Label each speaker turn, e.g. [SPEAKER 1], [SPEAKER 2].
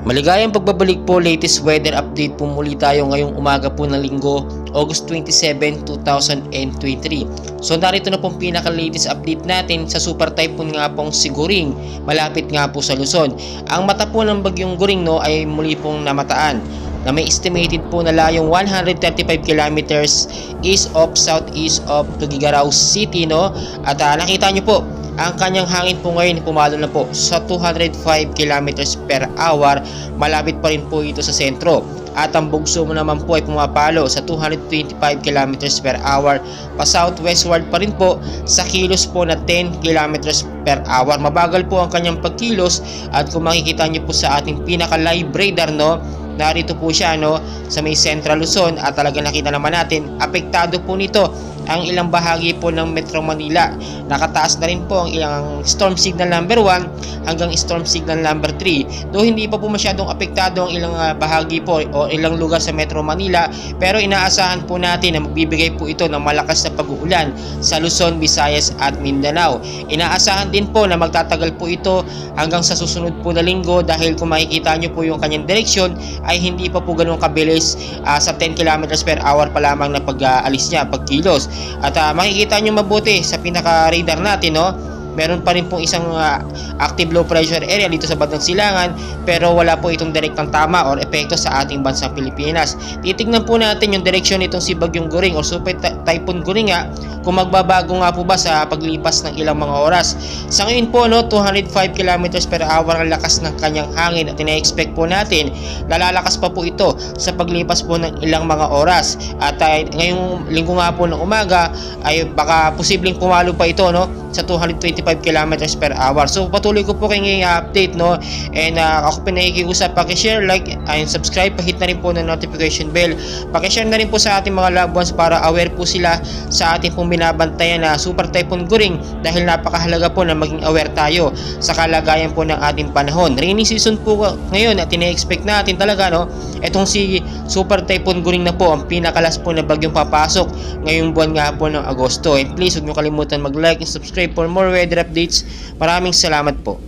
[SPEAKER 1] Maligayang pagbabalik po, latest weather update po muli tayo ngayong umaga po ng linggo, August 27, 2023. So narito na pong pinaka-latest update natin sa super typhoon nga pong si Goring, malapit nga po sa Luzon. Ang mata po ng bagyong Goring ay muli pong namataan na may estimated po na layong 135 kilometers east of southeast of Tuguegarao City at nakita nyo po ang kanyang hangin po ngayon pumalo na po sa 205 kilometers per hour. Malapit pa rin po ito sa sentro. At ang bugso mo naman po ay pumapalo sa 225 kilometers per hour pa southwestward pa rin po sa kilos po na 10 kilometers per hour. Mabagal po ang kanyang pagkilos at kung makikita nyo po sa ating pinaka live radar narito po siya sa may Central Luzon at talaga nakita naman natin apektado po nito ang ilang bahagi po ng Metro Manila. Nakataas na rin po ang ilang storm signal number 1 hanggang storm signal number 3. Though hindi pa po masyadong apektado ang ilang bahagi po o ilang lugar sa Metro Manila, pero inaasahan po natin na magbibigay po ito ng malakas na pag-uulan sa Luzon, Visayas at Mindanao. Inaasahan din po na magtatagal po ito hanggang sa susunod po na linggo dahil kung makikita nyo po yung kanyang direksyon ay hindi pa po ganun kabilis sa 10 kilometers per hour pa lamang na pag-alis niya, pagkilos. At makikita nyo mabuti sa pinaka-radar natin meron pa rin pong isang active low pressure area dito sa bandang Silangan, pero wala po itong direktang tama or epekto sa ating bansang Pilipinas. Titignan po natin yung direksyon nitong si Bagyong Goring o Super Typhoon Goring kung magbabago nga po ba sa paglipas ng ilang mga oras. Sa ngayon po 205 kilometers per hour ang lakas ng kanyang hangin at ina-expect po natin lalalakas pa po ito sa paglipas po ng ilang mga oras. At ngayong linggo nga po ng umaga ay baka posibleng pumalo pa ito sa 225 kilometers per hour. So patuloy ko po kayong i-update and ako pinakikiusap, paki-share, like and subscribe, pahit na rin po ng notification bell, paki-share na rin po sa ating mga loved ones para aware po sila sa ating pong binabantayan na Super Typhoon Goring, dahil napakahalaga po na maging aware tayo sa kalagayan po ng ating panahon. Rainy season po ngayon at ina-expect natin talaga etong si Super Typhoon Goring na po ang pinakalas po na bagyong papasok ngayong buwan nga po ng Agosto. And please huwag nyo kalimutan mag-like and subscribe for more weather updates. Maraming salamat po.